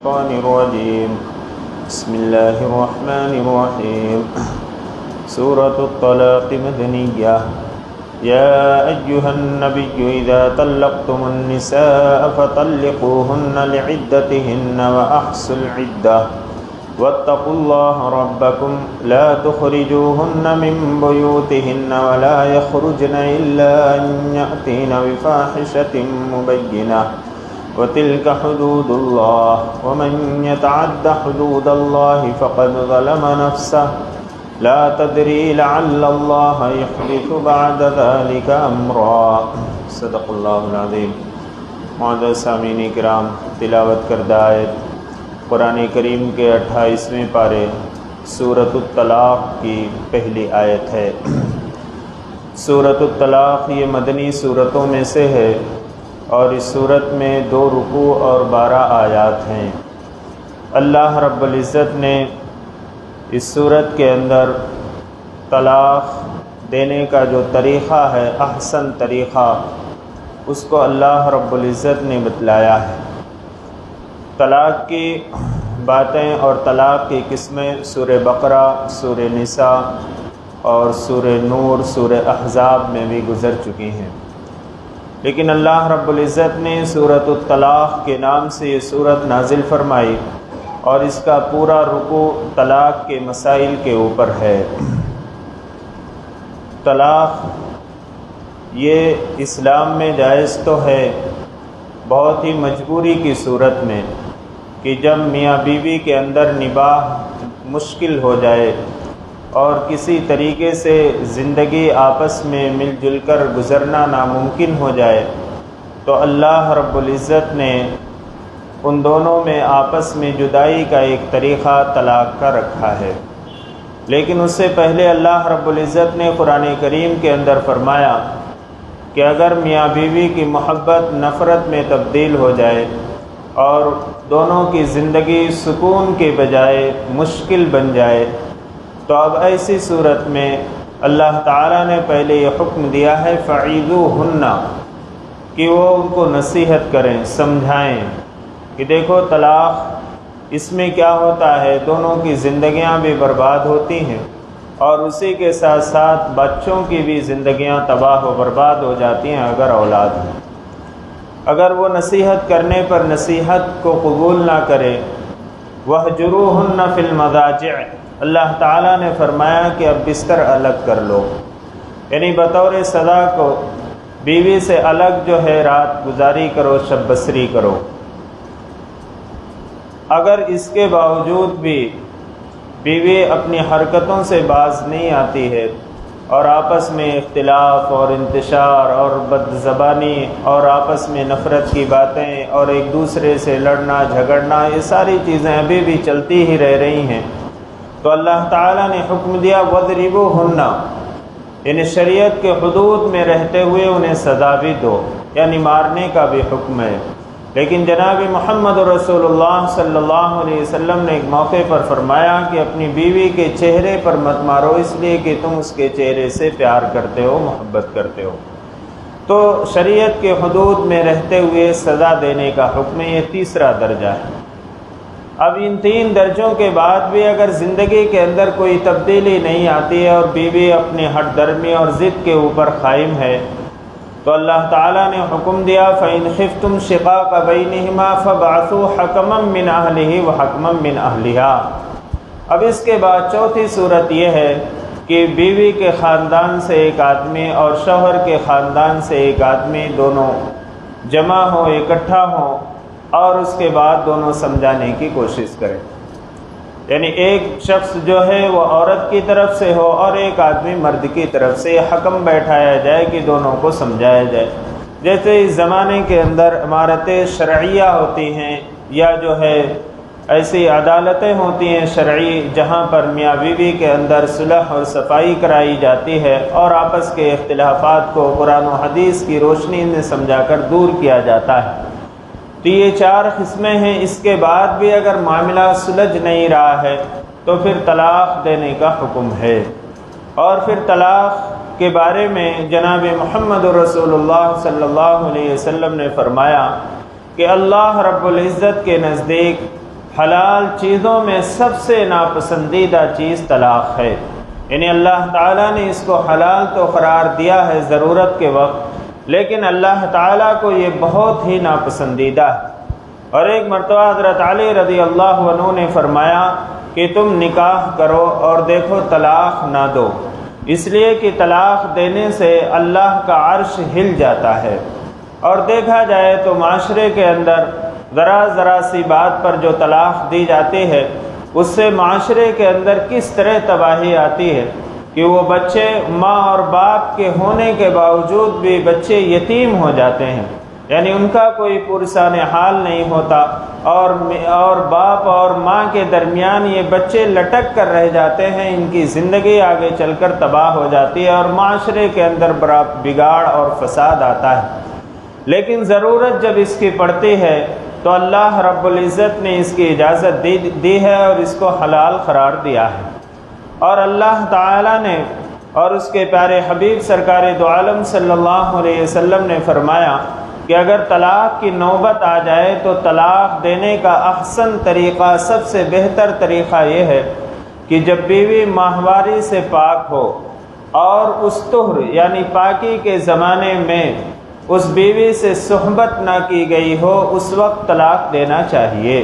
الشيطان الرجيم بسم الله الرحمن الرحيم سورة الطلاق مدنية يا أيها النبي إذا طلقتم النساء فطلقوهن لعدتهن وأحصوا العدة واتقوا الله ربكم لا تخرجوهن من بيوتهن ولا يخرجن إلا أن يأتين بفاحشة مبينة وتلك حدود الله ومن يتعد حدود الله فقد ظلم نفسه لا تدري لعل الله يحدث بعد ذلك امرا صدق اللہ العظیم۔ معزز سامعین کرام، تلاوت کردہ آیت قرآن کریم کے 28ویں پارے سورۃ الطلاق کی پہلی آیت ہے۔ سورۃ الطلاق یہ مدنی صورتوں میں سے ہے اور اس صورت میں 2 رکوع اور 12 آیات ہیں۔ اللہ رب العزت نے اس صورت کے اندر طلاق دینے کا جو طریقہ ہے، احسن طریقہ، اس کو اللہ رب العزت نے بتلایا ہے۔ طلاق کی باتیں اور طلاق کی قسمیں سورہ بقرہ، سورہ نساء اور سورہ نور، سورہ احزاب میں بھی گزر چکی ہیں، لیکن اللہ رب العزت نے سورۃ الطلاق کے نام سے یہ صورت نازل فرمائی اور اس کا پورا رکوع طلاق کے مسائل کے اوپر ہے۔ طلاق یہ اسلام میں جائز تو ہے، بہت ہی مجبوری کی صورت میں، کہ جب میاں بیوی کے اندر نباہ مشکل ہو جائے اور کسی طریقے سے زندگی آپس میں مل جل کر گزرنا ناممکن ہو جائے تو اللہ رب العزت نے ان دونوں میں آپس میں جدائی کا ایک طریقہ طلاق کا رکھا ہے۔ لیکن اس سے پہلے اللہ رب العزت نے قرآن کریم کے اندر فرمایا کہ اگر میاں بیوی کی محبت نفرت میں تبدیل ہو جائے اور دونوں کی زندگی سکون کے بجائے مشکل بن جائے تو اب ایسی صورت میں اللہ تعالیٰ نے پہلے یہ حکم دیا ہے فعیذوہن، کہ وہ ان کو نصیحت کریں، سمجھائیں کہ دیکھو طلاق اس میں کیا ہوتا ہے، دونوں کی زندگیاں بھی برباد ہوتی ہیں اور اسی کے ساتھ ساتھ بچوں کی بھی زندگیاں تباہ و برباد ہو جاتی ہیں اگر اولاد ہیں۔ اگر وہ نصیحت کرنے پر نصیحت کو قبول نہ کرے، وَاهْجُرُوهُنَّ فِي الْمَضَاجِعِ، اللہ تعالیٰ نے فرمایا کہ اب بستر الگ کر لو، یعنی بطور سزا کو بیوی سے الگ جو ہے رات گزاری کرو، شب بسری کرو۔ اگر اس کے باوجود بھی بیوی اپنی حرکتوں سے باز نہیں آتی ہے اور آپس میں اختلاف اور انتشار اور بدزبانی اور آپس میں نفرت کی باتیں اور ایک دوسرے سے لڑنا جھگڑنا، یہ ساری چیزیں ابھی بھی چلتی ہی رہ رہی ہیں، تو اللہ تعالیٰ نے حکم دیا وَاضْرِبُوهُنَّ، یعنی شریعت کے حدود میں رہتے ہوئے انہیں سزا بھی دو، یعنی مارنے کا بھی حکم ہے۔ لیکن جناب محمد رسول اللہ صلی اللہ علیہ وسلم نے ایک موقع پر فرمایا کہ اپنی بیوی کے چہرے پر مت مارو، اس لیے کہ تم اس کے چہرے سے پیار کرتے ہو، محبت کرتے ہو۔ تو شریعت کے حدود میں رہتے ہوئے سزا دینے کا حکم، یہ تیسرا درجہ ہے۔ اب ان 3 درجوں کے بعد بھی اگر زندگی کے اندر کوئی تبدیلی نہیں آتی ہے اور بیوی اپنی ہٹ درمی اور ضد کے اوپر قائم ہے تو اللہ تعالیٰ نے حکم دیا فَإِنْ خِفْتُمْ شِقَاقَ بَيْنِهِمَا فَابْعَثُوا حَكَمًا مِّنْ أَهْلِهِ وَحَكَمًا مِّنْ أَهْلِهَا۔ اب اس کے بعد چوتھی صورت یہ ہے کہ بیوی کے خاندان سے ایک آدمی اور شوہر کے خاندان سے ایک آدمی دونوں جمع ہوں، اکٹھا ہوں اور اس کے بعد دونوں سمجھانے کی کوشش کریں، یعنی ایک شخص جو ہے وہ عورت کی طرف سے ہو اور ایک آدمی مرد کی طرف سے، یہ حکم بیٹھایا جائے کہ دونوں کو سمجھایا جائے۔ جیسے اس زمانے کے اندر عمارتیں شرعیہ ہوتی ہیں یا جو ہے ایسی عدالتیں ہوتی ہیں شرعی، جہاں پر میاں بیوی کے اندر صلح اور صفائی کرائی جاتی ہے اور آپس کے اختلافات کو قرآن و حدیث کی روشنی میں سمجھا کر دور کیا جاتا ہے۔ تو یہ 4 قسمیں ہیں۔ اس کے بعد بھی اگر معاملہ سلجھ نہیں رہا ہے تو پھر طلاق دینے کا حکم ہے۔ اور پھر طلاق کے بارے میں جناب محمد رسول اللہ صلی اللہ علیہ وسلم نے فرمایا کہ اللہ رب العزت کے نزدیک حلال چیزوں میں سب سے ناپسندیدہ چیز طلاق ہے، یعنی اللہ تعالیٰ نے اس کو حلال تو قرار دیا ہے ضرورت کے وقت، لیکن اللہ تعالیٰ کو یہ بہت ہی ناپسندیدہ ہے۔ اور ایک مرتبہ حضرت علی رضی اللہ عنہ نے فرمایا کہ تم نکاح کرو اور دیکھو طلاق نہ دو، اس لیے کہ طلاق دینے سے اللہ کا عرش ہل جاتا ہے۔ اور دیکھا جائے تو معاشرے کے اندر ذرا سی بات پر جو طلاق دی جاتی ہے، اس سے معاشرے کے اندر کس طرح تباہی آتی ہے کہ وہ بچے ماں اور باپ کے ہونے کے باوجود بھی بچے یتیم ہو جاتے ہیں، یعنی ان کا کوئی پرسان حال نہیں ہوتا، اور باپ اور ماں کے درمیان یہ بچے لٹک کر رہ جاتے ہیں، ان کی زندگی آگے چل کر تباہ ہو جاتی ہے اور معاشرے کے اندر بڑا بگاڑ اور فساد آتا ہے۔ لیکن ضرورت جب اس کی پڑتی ہے تو اللہ رب العزت نے اس کی اجازت دی ہے اور اس کو حلال قرار دیا ہے۔ اور اللہ تعالیٰ نے اور اس کے پیارے حبیب سرکار دو عالم صلی اللہ علیہ وسلم نے فرمایا کہ اگر طلاق کی نوبت آ جائے تو طلاق دینے کا احسن طریقہ، سب سے بہتر طریقہ یہ ہے کہ جب بیوی ماہواری سے پاک ہو اور اس طہر یعنی پاکی کے زمانے میں اس بیوی سے صحبت نہ کی گئی ہو، اس وقت طلاق دینا چاہیے۔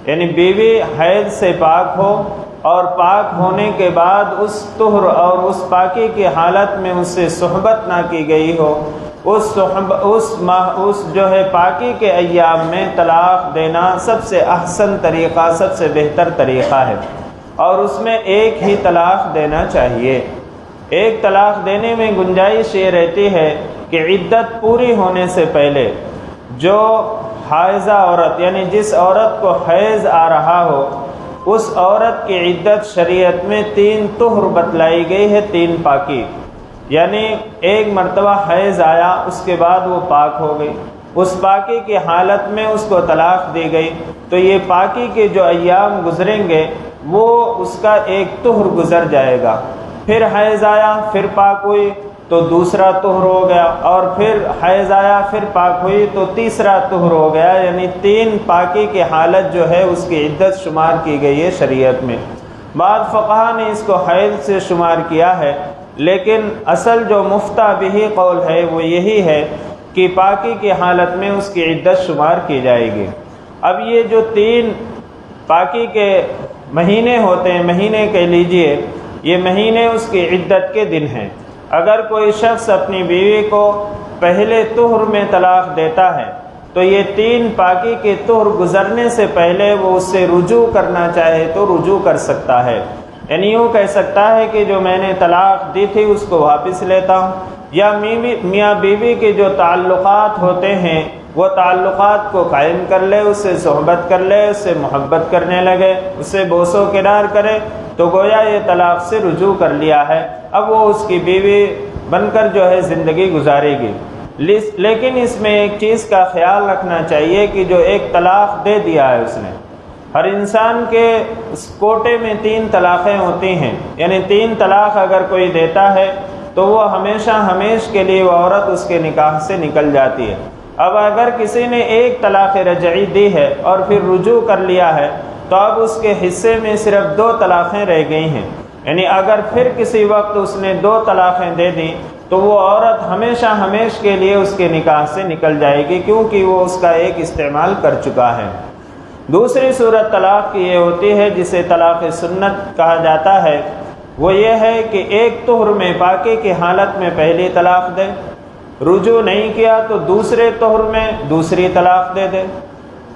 یعنی بیوی حیض سے پاک ہو اور پاک ہونے کے بعد اس طہر اور اس پاکی کی حالت میں اس سے صحبت نہ کی گئی ہو، اس جو ہے پاکی کے ایام میں طلاق دینا سب سے احسن طریقہ، سب سے بہتر طریقہ ہے، اور اس میں ایک ہی طلاق دینا چاہیے۔ ایک طلاق دینے میں گنجائش یہ رہتی ہے کہ عدت پوری ہونے سے پہلے جو حائضہ عورت، یعنی جس عورت کو حیض آ رہا ہو، اس عورت کی عدت شریعت میں 3 طہر بتلائی گئی ہے، 3 پاکی، یعنی ایک مرتبہ حیض آیا، اس کے بعد وہ پاک ہو گئی، اس پاکی کی حالت میں اس کو طلاق دی گئی، تو یہ پاکی کے جو ایام گزریں گے وہ اس کا ایک طہر گزر جائے گا۔ پھر حیض آیا، پھر پاک ہوئی تو دوسرا طہر ہو گیا، اور پھر حیض آیا، پھر پاک ہوئی تو تیسرا طہر ہو گیا، یعنی 3 پاکی کی حالت جو ہے اس کی عدت شمار کی گئی ہے شریعت میں۔ بعض فقہا نے اس کو حیض سے شمار کیا ہے، لیکن اصل جو مفتہ بہی قول ہے وہ یہی ہے کہ پاکی کی حالت میں اس کی عدت شمار کی جائے گی۔ اب یہ جو 3 پاکی کے مہینے ہوتے ہیں، مہینے کہہ لیجئے، یہ مہینے اس کی عدت کے دن ہیں۔ اگر کوئی شخص اپنی بیوی کو پہلے طہر میں طلاق دیتا ہے تو یہ 3 پاکی کے طہر گزرنے سے پہلے وہ اس سے رجوع کرنا چاہے تو رجوع کر سکتا ہے، یعنی یوں کہہ سکتا ہے کہ جو میں نے طلاق دی تھی اس کو واپس لیتا ہوں، یا میاں بیوی کے جو تعلقات ہوتے ہیں وہ تعلقات کو قائم کر لے، اس سے صحبت کر لے، اس سے محبت کرنے لگے، اس سے بوس و کنار کرے، تو گویا یہ طلاق سے رجوع کر لیا ہے، اب وہ اس کی بیوی بن کر جو ہے زندگی گزارے گی۔ لیکن اس میں ایک چیز کا خیال رکھنا چاہیے کہ جو ایک طلاق دے دیا ہے اس نے، ہر انسان کے اس کوٹے میں 3 طلاقیں ہوتی ہیں، یعنی 3 طلاق اگر کوئی دیتا ہے تو وہ ہمیشہ ہمیش کے لیے وہ عورت اس کے نکاح سے نکل جاتی ہے۔ اب اگر کسی نے ایک طلاق رجعی دی ہے اور پھر رجوع کر لیا ہے تو اب اس کے حصے میں صرف 2 طلاقیں رہ گئی ہیں، یعنی اگر پھر کسی وقت اس نے 2 طلاقیں دے دیں تو وہ عورت ہمیشہ ہمیش کے لیے اس کے نکاح سے نکل جائے گی، کیونکہ وہ اس کا ایک استعمال کر چکا ہے۔ دوسری صورت طلاق کی یہ ہوتی ہے جسے طلاق سنت کہا جاتا ہے، وہ یہ ہے کہ ایک طہر میں پاکی کی حالت میں پہلی طلاق دے، رجوع نہیں کیا تو دوسرے طہر میں دوسری طلاق دے دے،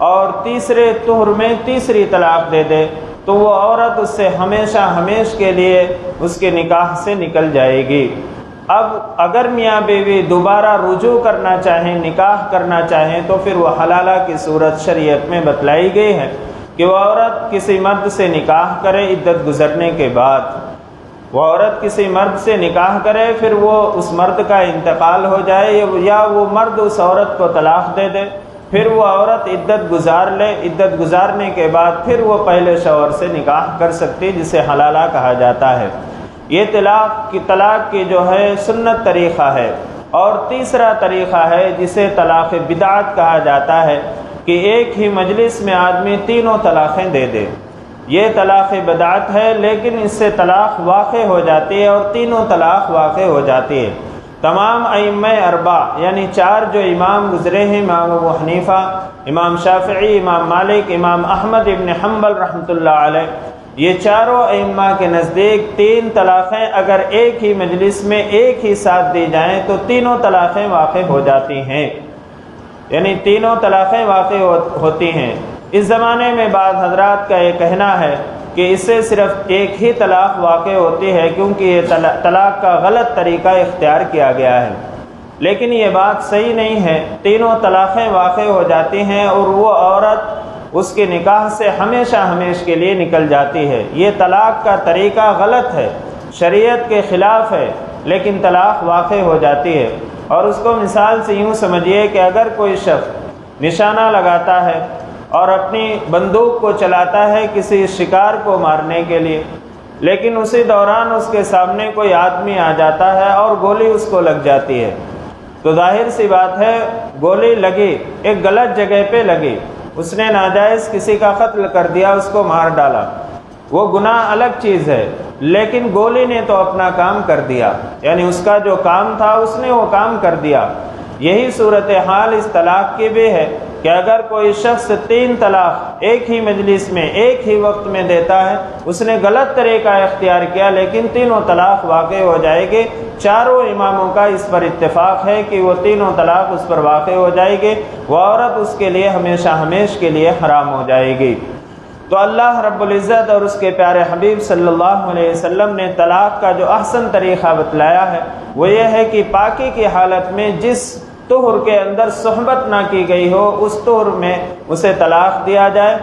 اور تیسرے طہر میں تیسری طلاق دے دے، تو وہ عورت اس سے ہمیشہ ہمیش کے لیے اس کے نکاح سے نکل جائے گی۔ اب اگر میاں بیوی دوبارہ رجوع کرنا چاہیں، نکاح کرنا چاہیں، تو پھر وہ حلالہ کی صورت شریعت میں بتلائی گئی ہے کہ وہ عورت کسی مرد سے نکاح کرے عدت گزرنے کے بعد، وہ عورت کسی مرد سے نکاح کرے، پھر وہ اس مرد کا انتقال ہو جائے یا وہ مرد اس عورت کو طلاق دے دے، پھر وہ عورت عدت گزار لے، عدت گزارنے کے بعد پھر وہ پہلے شوہر سے نکاح کر سکتی، جسے حلالہ کہا جاتا ہے۔ یہ طلاق کی جو ہے سنت طریقہ ہے۔ اور تیسرا طریقہ ہے جسے طلاق بدعت کہا جاتا ہے، کہ ایک ہی مجلس میں آدمی تینوں طلاقیں دے دے۔ یہ طلاق بدعت ہے، لیکن اس سے طلاق واقع ہو جاتی ہے اور تینوں طلاق واقع ہو جاتی ہے۔ تمام ائمہ اربع یعنی چار جو امام گزرے ہیں، امام ابو حنیفہ، امام شافعی، امام مالک، امام احمد ابن حنبل رحمۃ اللہ علیہ، یہ چاروں ائمہ کے نزدیک تین طلاقیں اگر ایک ہی مجلس میں ایک ہی ساتھ دی جائیں تو تینوں طلاقیں واقع ہو جاتی ہیں، یعنی تینوں طلاقیں واقع ہوتی ہیں۔ اس زمانے میں بعض حضرات کا یہ کہنا ہے کہ اس سے صرف ایک ہی طلاق واقع ہوتی ہے، کیونکہ یہ طلاق کا غلط طریقہ اختیار کیا گیا ہے، لیکن یہ بات صحیح نہیں ہے۔ تینوں طلاقیں واقع ہو جاتی ہیں اور وہ عورت اس کے نکاح سے ہمیشہ ہمیشہ کے لیے نکل جاتی ہے۔ یہ طلاق کا طریقہ غلط ہے، شریعت کے خلاف ہے، لیکن طلاق واقع ہو جاتی ہے۔ اور اس کو مثال سے یوں سمجھیے کہ اگر کوئی شخص نشانہ لگاتا ہے اور اپنی بندوق کو چلاتا ہے کسی شکار کو مارنے کے لیے، لیکن اسی دوران اس کے سامنے کوئی آدمی آ جاتا ہے اور گولی اس کو لگ جاتی ہے، تو ظاہر سی بات ہے گولی لگی، ایک غلط جگہ پہ لگی، اس نے ناجائز کسی کا قتل کر دیا، اس کو مار ڈالا، وہ گناہ الگ چیز ہے، لیکن گولی نے تو اپنا کام کر دیا، یعنی اس کا جو کام تھا اس نے وہ کام کر دیا۔ یہی صورتحال اس طلاق کی بھی ہے کہ اگر کوئی شخص تین طلاق ایک ہی مجلس میں ایک ہی وقت میں دیتا ہے، اس نے غلط طریقہ اختیار کیا، لیکن تینوں طلاق واقع ہو جائے گی۔ چاروں اماموں کا اس پر اتفاق ہے کہ وہ تینوں طلاق اس پر واقع ہو جائے گی، وہ عورت اس کے لیے ہمیشہ ہمیشہ کے لیے حرام ہو جائے گی۔ تو اللہ رب العزت اور اس کے پیارے حبیب صلی اللہ علیہ وسلم نے طلاق کا جو احسن طریقہ بتلایا ہے وہ یہ ہے کہ پاکی کی حالت میں جس طہر کے اندر صحبت نہ کی گئی ہو اس طہر میں اسے طلاق دیا جائے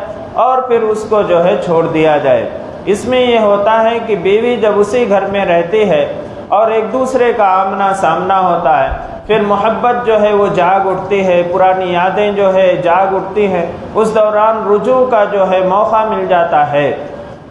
اور پھر اس کو جو ہے چھوڑ دیا جائے۔ اس میں یہ ہوتا ہے کہ بیوی جب اسی گھر میں رہتی ہے اور ایک دوسرے کا آمنا سامنا ہوتا ہے، پھر محبت جو ہے وہ جاگ اٹھتی ہے، پرانی یادیں جو ہے جاگ اٹھتی ہیں، اس دوران رجوع کا جو ہے موقع مل جاتا ہے۔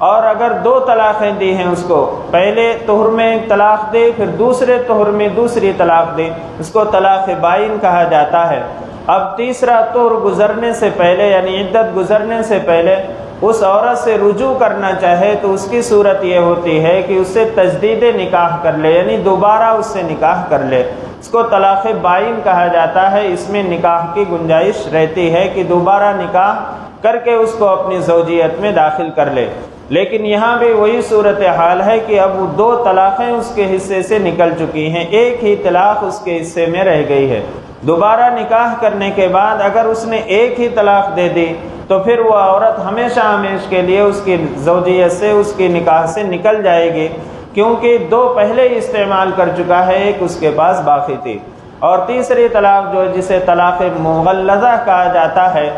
اور اگر دو طلاقیں دی ہیں اس کو، پہلے طہر میں طلاق دے، پھر دوسرے طہر میں دوسری طلاق دے، اس کو طلاق بائن کہا جاتا ہے۔ اب تیسرا طہر گزرنے سے پہلے یعنی عدت گزرنے سے پہلے اس عورت سے رجوع کرنا چاہے تو اس کی صورت یہ ہوتی ہے کہ اس سے تجدید نکاح کر لے، یعنی دوبارہ اس سے نکاح کر لے، اس کو طلاق بائن کہا جاتا ہے۔ اس میں نکاح کی گنجائش رہتی ہے کہ دوبارہ نکاح کر کے اس کو اپنی زوجیت میں داخل کر لے، لیکن یہاں بھی وہی صورتحال ہے کہ اب وہ دو طلاقیں اس کے حصے سے نکل چکی ہیں، ایک ہی طلاق اس کے حصے میں رہ گئی ہے۔ دوبارہ نکاح کرنے کے بعد اگر اس نے ایک ہی طلاق دے دی تو پھر وہ عورت ہمیشہ ہمیشہ کے لیے اس کی زوجیت سے، اس کی نکاح سے نکل جائے گی، کیونکہ دو پہلے ہی استعمال کر چکا ہے، ایک اس کے پاس باقی تھی۔ اور تیسری طلاق جو جسے طلاق مغلظہ کہا جاتا ہے،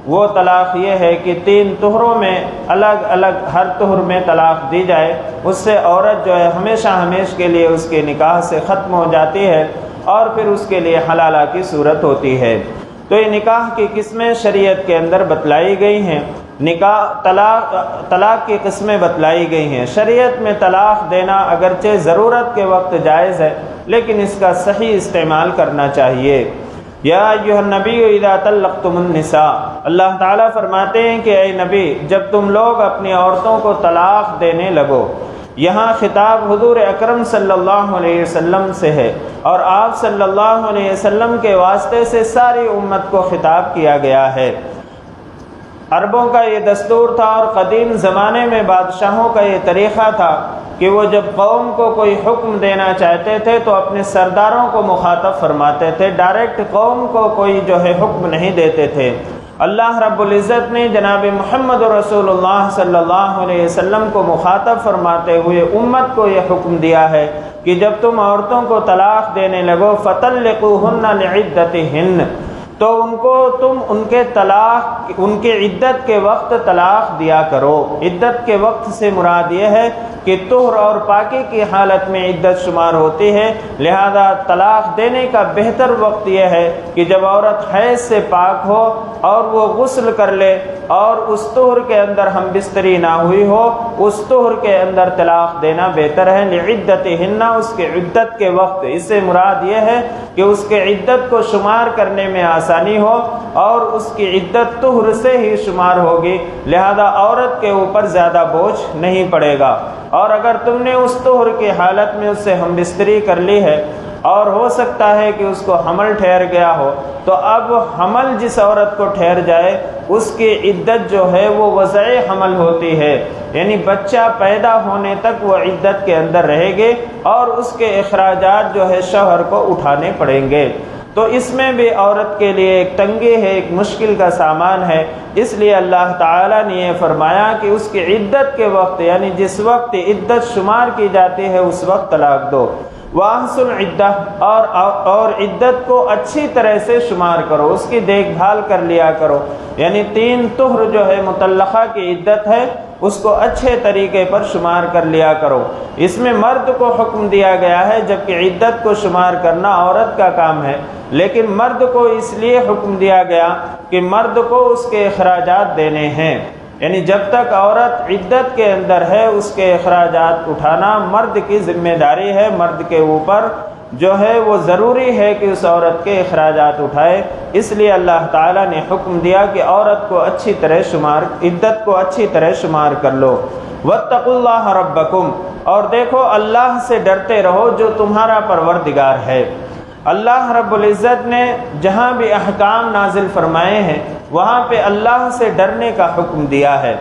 وہ طلاق یہ ہے کہ تین طہروں میں الگ الگ ہر طہر میں طلاق دی جائے، اس سے عورت جو ہے ہمیشہ ہمیشہ کے لیے اس کے نکاح سے ختم ہو جاتی ہے اور پھر اس کے لیے حلالہ کی صورت ہوتی ہے۔ تو یہ نکاح کی قسمیں شریعت کے اندر بتلائی گئی ہیں، طلاق کی قسمیں بتلائی گئی ہیں۔ شریعت میں طلاق دینا اگرچہ ضرورت کے وقت جائز ہے، لیکن اس کا صحیح استعمال کرنا چاہیے۔ یا ایھا النبی اذا طلقتم النساء، اللہ تعالیٰ فرماتے ہیں کہ اے نبی جب تم لوگ اپنی عورتوں کو طلاق دینے لگو، یہاں خطاب حضور اکرم صلی اللہ علیہ وسلم سے ہے اور آپ صلی اللہ علیہ وسلم کے واسطے سے ساری امت کو خطاب کیا گیا ہے۔ عربوں کا یہ دستور تھا اور قدیم زمانے میں بادشاہوں کا یہ طریقہ تھا کہ وہ جب قوم کو کوئی حکم دینا چاہتے تھے تو اپنے سرداروں کو مخاطب فرماتے تھے، ڈائریکٹ قوم کو کوئی جو ہے حکم نہیں دیتے تھے۔ اللہ رب العزت نے جناب محمد رسول اللہ صلی اللہ علیہ وسلم کو مخاطب فرماتے ہوئے امت کو یہ حکم دیا ہے کہ جب تم عورتوں کو طلاق دینے لگو فَطَلِّقُوهُنَّ لِعِدَّتِهِنَّ، تو ان کو تم ان کے عدت کے وقت طلاق دیا کرو۔ عدت کے وقت سے مراد یہ ہے کہ طہر اور پاکی کی حالت میں عدت شمار ہوتی ہے، لہذا طلاق دینے کا بہتر وقت یہ ہے کہ جب عورت حیض سے پاک ہو اور وہ غسل کر لے اور اس طہر کے اندر ہم بستری نہ ہوئی ہو، اس طہر کے اندر طلاق دینا بہتر ہے۔ لعدتہن، اس کے عدت کے وقت، اس سے مراد یہ ہے کہ اس کے عدت کو شمار کرنے میں آسانی ہو اور اس کی عدت طہر سے ہی شمار ہوگی، لہذا عورت کے اوپر زیادہ بوجھ نہیں پڑے گا۔ اور اگر تم نے اس طہر کی حالت میں اس سے ہم بستری کر لی ہے اور ہو سکتا ہے کہ اس کو حمل ٹھہر گیا ہو، تو اب حمل جس عورت کو ٹھہر جائے اس کی عدت جو ہے وہ وضع حمل ہوتی ہے، یعنی بچہ پیدا ہونے تک وہ عدت کے اندر رہے گی اور اس کے اخراجات جو ہے شوہر کو اٹھانے پڑیں گے۔ تو اس میں بھی عورت کے لیے ایک تنگی ہے، ایک مشکل کا سامان ہے، اس لیے اللہ تعالیٰ نے یہ فرمایا کہ اس کی عدت کے وقت، یعنی جس وقت عدت شمار کی جاتی ہے اس وقت طلاق دو۔ وَأَحْسُنْ عِدَّةَ، اور عدت کو اچھی طرح سے شمار کرو، اس کی دیکھ بھال کر لیا کرو، یعنی 3 طہر جو ہے مطلقہ کی عدت ہے اس کو اچھے طریقے پر شمار کر لیا کرو۔ اس میں مرد کو حکم دیا گیا ہے، جبکہ عدت کو شمار کرنا عورت کا کام ہے، لیکن مرد کو اس لیے حکم دیا گیا کہ مرد کو اس کے اخراجات دینے ہیں، یعنی جب تک عورت عدت کے اندر ہے اس کے اخراجات اٹھانا مرد کی ذمہ داری ہے، مرد کے اوپر جو ہے وہ ضروری ہے کہ اس عورت کے اخراجات اٹھائے، اس لیے اللہ تعالیٰ نے حکم دیا کہ عورت کو اچھی طرح عدت کو اچھی طرح شمار کر لو۔ واتقوا اللہ ربکم، اور دیکھو اللہ سے ڈرتے رہو جو تمہارا پروردگار ہے۔ اللہ رب العزت نے جہاں بھی احکام نازل فرمائے ہیں وہاں پہ اللہ سے ڈرنے کا حکم دیا ہے،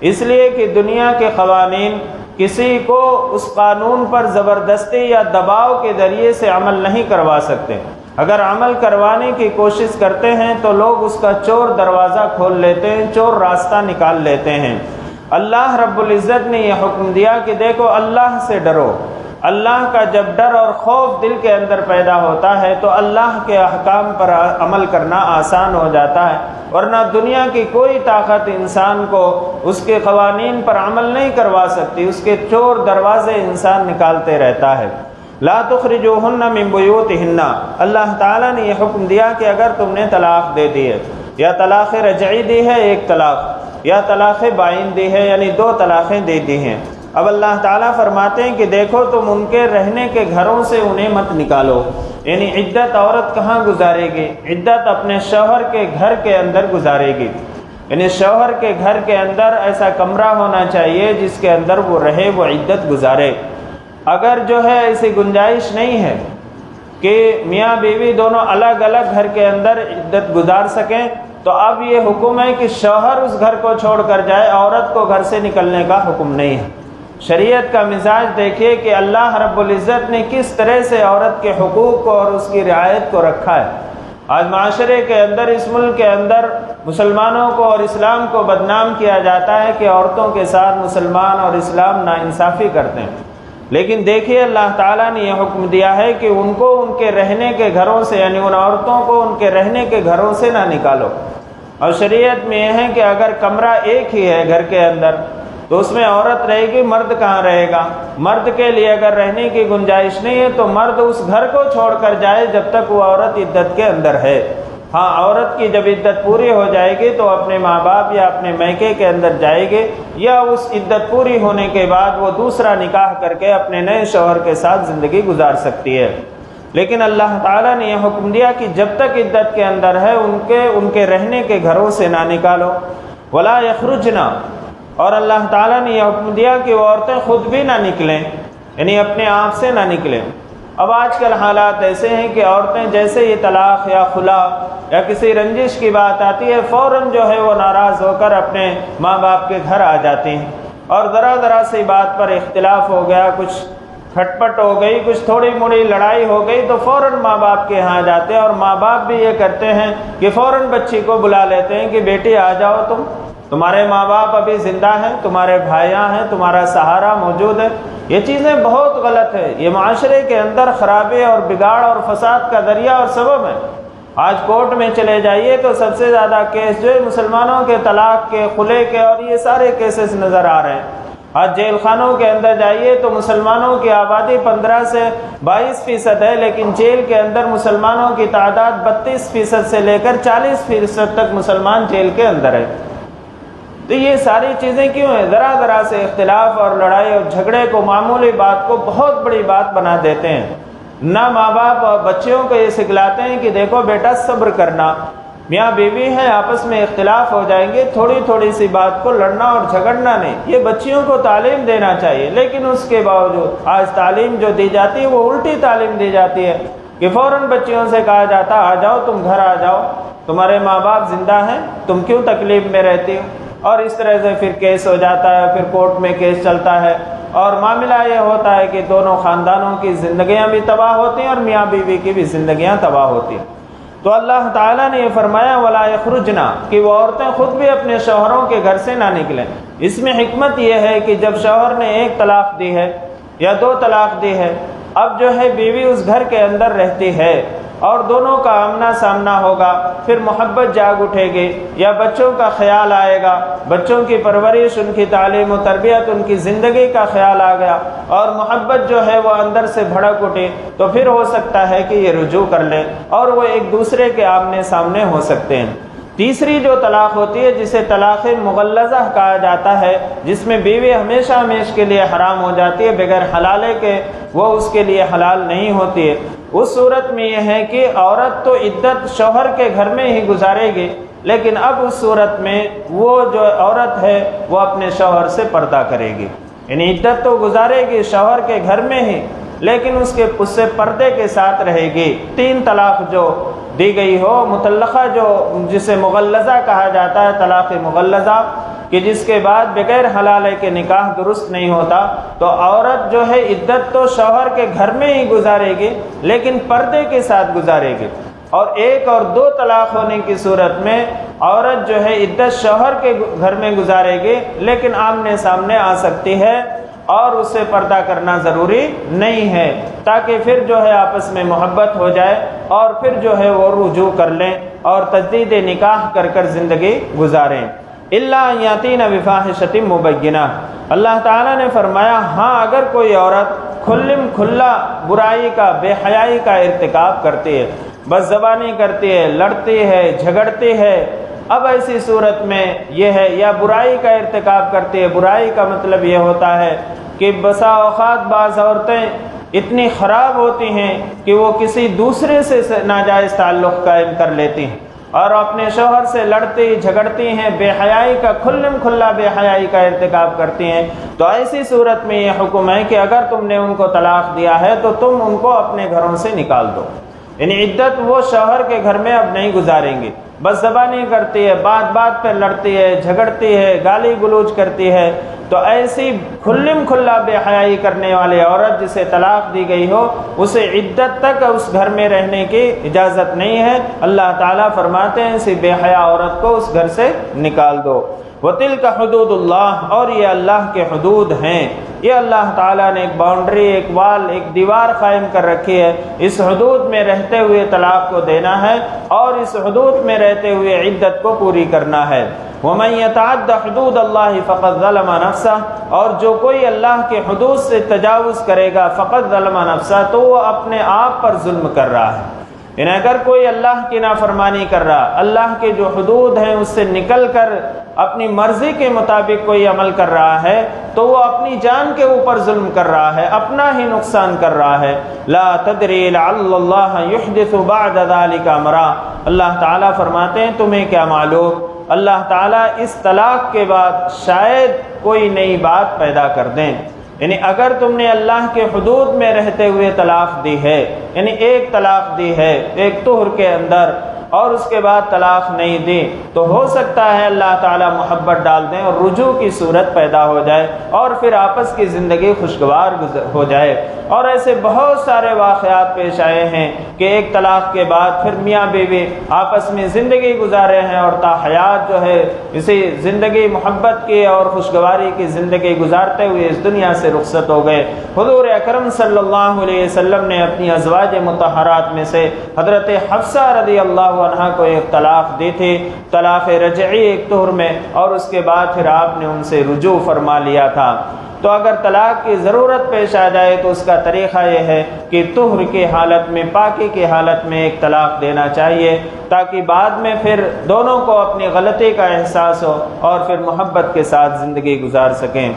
اس لیے کہ دنیا کے قوانین کسی کو اس قانون پر زبردستی یا دباؤ کے ذریعے سے عمل نہیں کروا سکتے۔ اگر عمل کروانے کی کوشش کرتے ہیں تو لوگ اس کا چور دروازہ کھول لیتے ہیں، چور راستہ نکال لیتے ہیں۔ اللہ رب العزت نے یہ حکم دیا کہ دیکھو اللہ سے ڈرو۔ اللہ کا جب ڈر اور خوف دل کے اندر پیدا ہوتا ہے تو اللہ کے احکام پر عمل کرنا آسان ہو جاتا ہے، ورنہ دنیا کی کوئی طاقت انسان کو اس کے قوانین پر عمل نہیں کروا سکتی، اس کے چور دروازے انسان نکالتے رہتا ہے۔ لا تخرجوہن من بیوتہن، اللہ تعالیٰ نے یہ حکم دیا کہ اگر تم نے طلاق دے دی ہے، یا طلاق رجعی دی ہے ایک طلاق، یا طلاق بائن دی ہے، یعنی 2 طلاقیں دے دی ہیں، اب اللہ تعالیٰ فرماتے ہیں کہ دیکھو تم ان کے رہنے کے گھروں سے انہیں مت نکالو، یعنی عدت عورت کہاں گزارے گی؟ عدت اپنے شوہر کے گھر کے اندر گزارے گی، یعنی شوہر کے گھر کے اندر ایسا کمرہ ہونا چاہیے جس کے اندر وہ رہے، وہ عدت گزارے۔ اگر جو ہے ایسی گنجائش نہیں ہے کہ میاں بیوی دونوں الگ الگ گھر کے اندر عدت گزار سکیں تو اب یہ حکم ہے کہ شوہر اس گھر کو چھوڑ کر جائے، عورت کو گھر سے نکلنے کا حکم نہیں ہے۔ شریعت کا مزاج دیکھیے کہ اللہ رب العزت نے کس طرح سے عورت کے حقوق کو اور اس کی رعایت کو رکھا ہے۔ آج معاشرے کے اندر، اس ملک کے اندر مسلمانوں کو اور اسلام کو بدنام کیا جاتا ہے کہ عورتوں کے ساتھ مسلمان اور اسلام ناانصافی کرتے ہیں، لیکن دیکھیے اللہ تعالیٰ نے یہ حکم دیا ہے کہ ان کو ان کے رہنے کے گھروں سے، یعنی ان عورتوں کو ان کے رہنے کے گھروں سے نہ نکالو۔ اور شریعت میں یہ ہے کہ اگر کمرہ ایک ہی ہے گھر کے اندر تو اس میں عورت رہے گی، مرد کہاں رہے گا؟ مرد کے لیے اگر رہنے کی گنجائش نہیں ہے تو مرد اس گھر کو چھوڑ کر جائے جب تک وہ عورت عدت کے اندر ہے۔ ہاں، عورت کی جب عدت پوری ہو جائے گی تو اپنے ماں باپ یا اپنے میکے کے اندر جائے گی، یا اس عدت پوری ہونے کے بعد وہ دوسرا نکاح کر کے اپنے نئے شوہر کے ساتھ زندگی گزار سکتی ہے۔ لیکن اللہ تعالیٰ نے یہ حکم دیا کہ جب تک عدت کے اندر ہے ان کے رہنے کے گھروں سے نہ نکالو۔ ولا یخرجن، اور اللہ تعالیٰ نے یہ حکم دیا کہ وہ عورتیں خود بھی نہ نکلیں، یعنی اپنے آپ سے نہ نکلیں۔ اب آج کل حالات ایسے ہیں کہ عورتیں جیسے یہ طلاق یا خلا یا کسی رنجش کی بات آتی ہے فوراً جو ہے وہ ناراض ہو کر اپنے ماں باپ کے گھر آ جاتی ہیں، اور ذرا سی بات پر اختلاف ہو گیا، کچھ کھٹ پٹ ہو گئی، کچھ تھوڑی موڑی لڑائی ہو گئی تو فوراً ماں باپ کے یہاں جاتے ہیں، اور ماں باپ بھی یہ کرتے ہیں کہ فوراً بچی کو بلا لیتے ہیں کہ بیٹی آ جاؤ، تمہارے ماں باپ ابھی زندہ ہیں، تمہارے بھائیاں ہیں، تمہارا سہارا موجود ہے۔ یہ چیزیں بہت غلط ہے، یہ معاشرے کے اندر خرابی اور بگاڑ اور فساد کا ذریعہ اور سبب ہے۔ آج کورٹ میں چلے جائیے تو سب سے زیادہ کیس جو ہے مسلمانوں کے طلاق کے، خلے کے اور یہ سارے کیسز نظر آ رہے ہیں۔ آج جیل خانوں کے اندر جائیے تو مسلمانوں کی آبادی 15 سے 22% ہے، لیکن جیل کے اندر مسلمانوں کی تعداد 32% سے لے کر 40% تک مسلمان جیل کے اندر ہے۔ تو یہ ساری چیزیں کیوں ہیں؟ ذرا ذرا سے اختلاف اور لڑائی اور جھگڑے کو، معمولی بات کو بہت بڑی بات بنا دیتے ہیں۔ نہ ماں باپ اور بچوں کو یہ سکھلاتے ہیں کہ دیکھو بیٹا صبر کرنا، میاں بیوی ہیں آپس میں اختلاف ہو جائیں گے، تھوڑی تھوڑی سی بات کو لڑنا اور جھگڑنا نہیں، یہ بچیوں کو تعلیم دینا چاہیے۔ لیکن اس کے باوجود آج تعلیم جو دی جاتی ہے وہ الٹی تعلیم دی جاتی ہے کہ فوراً بچیوں سے کہا جاتا آ جاؤ، تم گھر آ جاؤ، تمہارے ماں باپ زندہ ہیں، تم کیوں تکلیف میں رہتی ہو؟ اور اس طرح سے پھر کیس ہو جاتا ہے، پھر کورٹ میں کیس چلتا ہے، اور معاملہ یہ ہوتا ہے کہ دونوں خاندانوں کی زندگیاں بھی تباہ ہوتی ہیں اور میاں بیوی کی بھی زندگیاں تباہ ہوتی ہیں۔ تو اللہ تعالیٰ نے یہ فرمایا وَلَا يَخْرُجْنَا کہ وہ عورتیں خود بھی اپنے شوہروں کے گھر سے نہ نکلیں۔ اس میں حکمت یہ ہے کہ جب شوہر نے 1 طلاق دی ہے یا 2 طلاق دی ہے، اب جو ہے بیوی اس گھر کے اندر رہتی ہے اور دونوں کا آمنا سامنا ہوگا، پھر محبت جاگ اٹھے گی، یا بچوں کا خیال آئے گا، بچوں کی پرورش، ان کی تعلیم و تربیت، ان کی زندگی کا خیال آ گیا اور محبت جو ہے وہ اندر سے بھڑک اٹھی، تو پھر ہو سکتا ہے کہ یہ رجوع کر لیں اور وہ ایک دوسرے کے آمنے سامنے ہو سکتے ہیں۔ تیسری جو طلاق ہوتی ہے جسے طلاق مغلظہ کہا جاتا ہے، جس میں بیوی ہمیشہ ہمیشہ کے لیے حرام ہو جاتی ہے، بغیر حلالے کے وہ اس کے لیے حلال نہیں ہوتی ہے، اس صورت میں یہ ہے کہ عورت تو عدت شوہر کے گھر میں ہی گزارے گی، لیکن اب اس صورت میں وہ جو عورت ہے وہ اپنے شوہر سے پردہ کرے گی، یعنی عدت تو گزارے گی شوہر کے گھر میں ہی، لیکن اس سے پردے کے ساتھ رہے گی۔ 3 طلاق جو دی گئی ہو، مطلقہ جو جسے مغلظہ کہا جاتا ہے، طلاق مغلظہ کہ جس کے بعد بغیر حلالے کے نکاح درست نہیں ہوتا، تو عورت جو ہے عدت تو شوہر کے گھر میں ہی گزارے گی لیکن پردے کے ساتھ گزارے گی، اور 1 اور 2 طلاق ہونے کی صورت میں عورت جو ہے عدت شوہر کے گھر میں گزارے گی لیکن آمنے سامنے آ سکتی ہے اور اس سے پردہ کرنا ضروری نہیں ہے، تاکہ پھر جو ہے آپس میں محبت ہو جائے اور پھر جو ہے وہ رجوع کر لیں اور تجدید نکاح کر کر زندگی گزاریں۔ الا ان یاتین بفاحشۃ مبینہ، اللہ تعالیٰ نے فرمایا ہاں اگر کوئی عورت کھلم کھلا برائی کا، بے حیائی کا ارتکاب کرتی ہے، بس زبانی کرتی ہے، لڑتی ہے، جھگڑتی ہے، اب ایسی صورت میں یہ ہے، یا برائی کا ارتکاب کرتی ہے، برائی کا مطلب یہ ہوتا ہے کہ بسا اوقات بعض عورتیں اتنی خراب ہوتی ہیں کہ وہ کسی دوسرے سے ناجائز تعلق قائم کر لیتی ہیں اور اپنے شوہر سے لڑتی جھگڑتی ہیں، بے حیائی کا، کھلم کھلا بے حیائی کا ارتکاب کرتی ہیں، تو ایسی صورت میں یہ حکم ہے کہ اگر تم نے ان کو طلاق دیا ہے تو تم ان کو اپنے گھروں سے نکال دو، یعنی عدت وہ شوہر کے گھر میں اب نہیں گزاریں گی، بس زبانی کرتی ہے، بات بات پہ لڑتی ہے، جھگڑتی ہے، گالی گلوچ کرتی ہے، تو ایسی کھلم کھلا بے حیائی کرنے والی عورت جسے طلاق دی گئی ہو، اسے عدت تک اس گھر میں رہنے کی اجازت نہیں ہے۔ اللہ تعالیٰ فرماتے ہیں اسی بے حیا عورت کو اس گھر سے نکال دو۔ وَتِلْكَ حُدُودُ اللَّهِ، اور یہ اللہ کے حدود ہیں، یہ اللہ تعالیٰ نے ایک باؤنڈری، ایک وال، ایک دیوار قائم کر رکھی ہے، اس حدود میں رہتے ہوئے طلاق کو دینا ہے اور اس حدود میں رہتے ہوئے عدت کو پوری کرنا ہے۔ وَمَن يَتَعَدَّ حُدُودَ اللَّهِ فَقَدْ ظَلَمَ نَفْسَهُ، اور جو کوئی اللہ کے حدود سے تجاوز کرے گا، فَقَدْ ظَلَمَ نَفْسَهُ، تو وہ اپنے آپ پر ظلم کر رہا ہے، یعنی اگر کوئی اللہ کی نافرمانی کر رہا، اللہ کے جو حدود ہیں اس سے نکل کر اپنی مرضی کے مطابق کوئی عمل کر رہا ہے تو وہ اپنی جان کے اوپر ظلم کر رہا ہے، اپنا ہی نقصان کر رہا ہے۔ لا تدری لعل اللہ یحدث بعد ذلک امرا، اللہ تعالیٰ فرماتے ہیں تمہیں کیا معلوم، اللہ تعالیٰ اس طلاق کے بعد شاید کوئی نئی بات پیدا کر دیں، یعنی اگر تم نے اللہ کے حدود میں رہتے ہوئے طلاق دی ہے، یعنی 1 طلاق دی ہے 1 طہر کے اندر اور اس کے بعد طلاق نہیں دی، تو ہو سکتا ہے اللہ تعالیٰ محبت ڈال دیں اور رجوع کی صورت پیدا ہو جائے اور پھر آپس کی زندگی خوشگوار ہو جائے۔ اور ایسے بہت سارے واقعات پیش آئے ہیں کہ 1 طلاق کے بعد پھر میاں بیوی آپس میں زندگی گزارے ہیں اور تا حیات جو ہے اسی زندگی محبت کی اور خوشگواری کی زندگی گزارتے ہوئے اس دنیا سے رخصت ہو گئے۔ حضور اکرم صلی اللہ علیہ وسلم نے اپنی ازواج مطہرات میں سے حضرت حفصہ رضی اللہ اللہ عنہ کو ایک طلاق دی تھی، طلاق رجعی ایک طہر میں، اور اس کے بعد پھر آپ نے ان سے رجوع فرما لیا تھا۔ تو اگر طلاق کی ضرورت پیش آ جائے تو اس کا طریقہ یہ ہے کہ طہر کی حالت میں، پاکی کی حالت میں ایک طلاق دینا چاہیے، تاکہ بعد میں پھر دونوں کو اپنی غلطی کا احساس ہو اور پھر محبت کے ساتھ زندگی گزار سکیں۔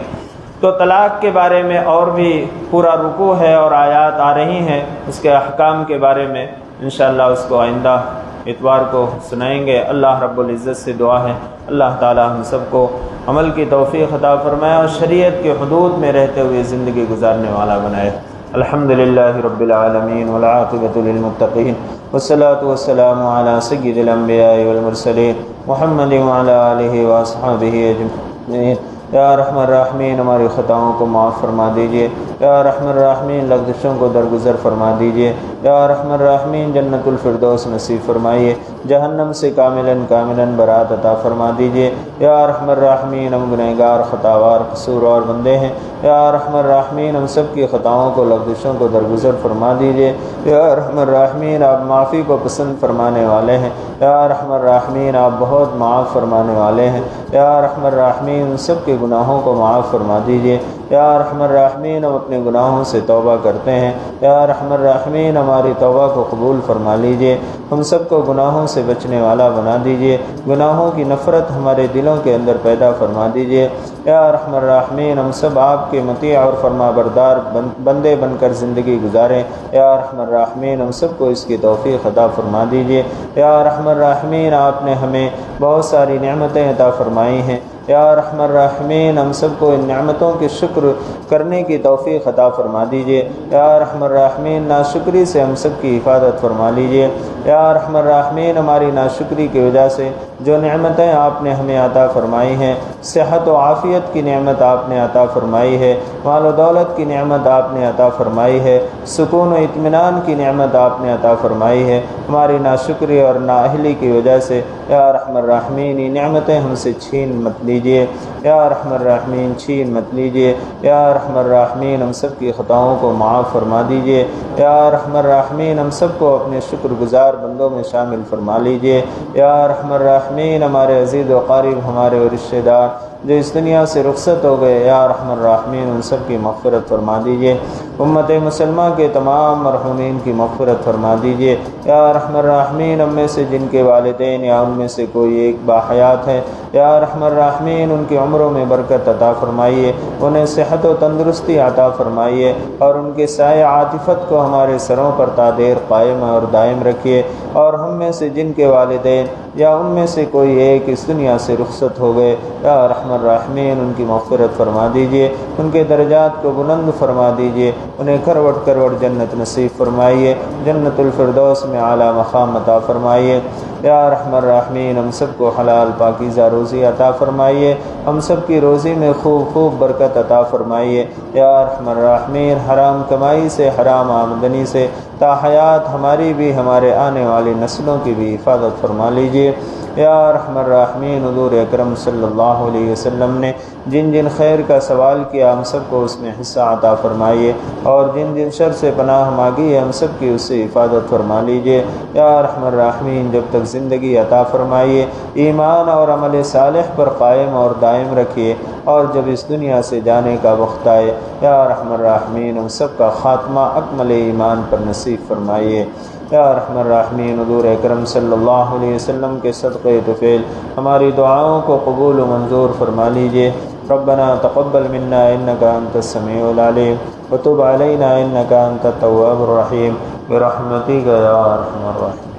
تو طلاق کے بارے میں اور بھی پورا رکوع ہے اور آیات آ رہی ہیں، اس کے احکام کے بارے میں انشاءاللہ اس کو آئندہ اتوار کو سنائیں گے۔ اللہ رب العزت سے دعا ہے اللہ تعالی ہم سب کو عمل کی توفیق عطا فرمائے اور شریعت کے حدود میں رہتے ہوئے زندگی گزارنے والا بنائے۔ الحمدللہ رب العالمین والعاقبۃ للمتقین والصلاة والسلام علی سید الانبیاء والمرسلین محمد وعلی آلہ واصحابہ اجمعین۔ یا رحم الراحمین ہماری خطاؤں کو معاف فرما دیجیے، یا رحم الراحمین لغزشوں کو درگزر فرما دیجیے، یا رحم الراحمین جنت الفردوس نصیب فرمائیے، جہنم سے کاملاً برات عطا فرما دیجیے۔ یا رحم الراحمین ہم گنہگار خطاوار قصوروار بندے ہیں، یا رحم الراحمین ہم سب کی خطاؤں کو لغزشوں کو درگزر فرما دیجیے۔ یا رحم الراحمین آپ معافی کو پسند فرمانے والے ہیں، یا رحم الراحمین آپ بہت معاف فرمانے والے ہیں۔ یا رحم الراحمین ہم سب کے گناہوں کو معاف فرما دیجیے۔ یا رحم الراحمین ہم اپنے گناہوں سے توبہ کرتے ہیں، یا رحم الراحمین ہماری توبہ کو قبول فرما لیجیے، ہم سب کو گناہوں سے بچنے والا بنا دیجیے، گناہوں کی نفرت ہمارے دلوں کے اندر پیدا فرما دیجیے۔ یا رحم الراحمین ہم سب آپ کے مطیع اور فرما بردار بندے بن کر زندگی گزاریں، یا رحم الراحمین ہم سب کو اس کی توفیق عطا فرما دیجیے۔ یا رحم الراحمین آپ نے ہمیں بہت ساری نعمتیں عطا فرمائی ہیں، یا رحم الراحمین ہم سب کو ان نعمتوں کے شکر کرنے کی توفیق عطا فرما دیجیے۔ یا رحم الراحمین ناشکری سے ہم سب کی حفاظت فرما لیجیے۔ یا رحم الراحمین ہماری ناشکری کی وجہ سے جو نعمتیں آپ نے ہمیں عطا فرمائی ہیں، صحت و عافیت کی نعمت آپ نے عطا فرمائی ہے، مال و دولت کی نعمت آپ نے عطا فرمائی ہے، سکون و اطمینان کی نعمت آپ نے عطا فرمائی ہے، ہماری ناشکری اور نااہلی کی وجہ سے یا رحم الراحمین یہ نعمتیں ہم سے چھین مت لیجیے، یا رحم الراحمین چھین مت لیجیے۔ یا رحم الراحمین ہم سب کی خطاؤں کو معاف فرما دیجیے، یا رحم الراحمین ہم سب کو اپنے شکر گزار بندوں میں شامل فرما لیجیے۔ یا رحم الراحمین ہمارے عزیز و قریب، ہمارے رشتہ دار جو اس دنیا سے رخصت ہو گئے، یا رحم الراحمین ان سب کی مغفرت فرما دیجیے، امت مسلمہ کے تمام مرحومین کی مغفرت فرما دیجیے۔ یا رحم الراحمین ہم میں سے جن کے والدین یا ان میں سے کوئی ایک باحیات ہے، یا رحم الراحمین ان کی عمروں میں برکت عطا فرمائیے، انہیں صحت و تندرستی عطا فرمائیے، اور ان کے سایہ عاطفت کو ہمارے سروں پر تا دیر قائم اور دائم رکھیے۔ اور ہم میں سے جن کے والدین یا ان میں سے کوئی ایک اس دنیا سے رخصت ہو گئے، یا رحم الراحمین ان کی مغفرت فرما دیجیے، ان کے درجات کو بلند فرما دیجیے، انہیں کروٹ کروٹ جنت نصیب فرمائیے، جنت الفردوس میں اعلیٰ مقام عطا فرمائیے۔ یا رحم الراحمین ہم سب کو حلال پاکیزہ روزی عطا فرمائیے، ہم سب کی روزی میں خوب خوب برکت عطا فرمائیے۔ یا رحم الراحمین حرام کمائی سے، حرام آمدنی سے تا حیات ہماری بھی، ہمارے آنے والی نسلوں کی بھی حفاظت فرما لیجیے۔ یا رحم الراحمین حضور اکرم صلی اللہ علیہ وسلم نے جن جن خیر کا سوال کیا ہم سب کو اس میں حصہ عطا فرمائیے، اور جن جن شر سے پناہ مانگی ہے ہم سب کی اس سے حفاظت فرما لیجیے۔ یا رحم الراحمین جب تک زندگی عطا فرمائیے ایمان اور عمل صالح پر قائم اور دائم رکھیے، اور جب اس دنیا سے جانے کا وقت آئے یا رحم الراحمین ہم سب کا خاتمہ اکمل ایمان پر نصیب فرمائیے۔ یا رحم الراحمین حضور اکرم صلی اللہ علیہ وسلم کے صدقے طفیل ہماری دعاؤں کو قبول و منظور فرما لیجیے۔ ربنا تقبل منا انک انت السمیع العلیم وتب علینا انک انت التواب الرحیم برحمتک یا ارحم الراحمین۔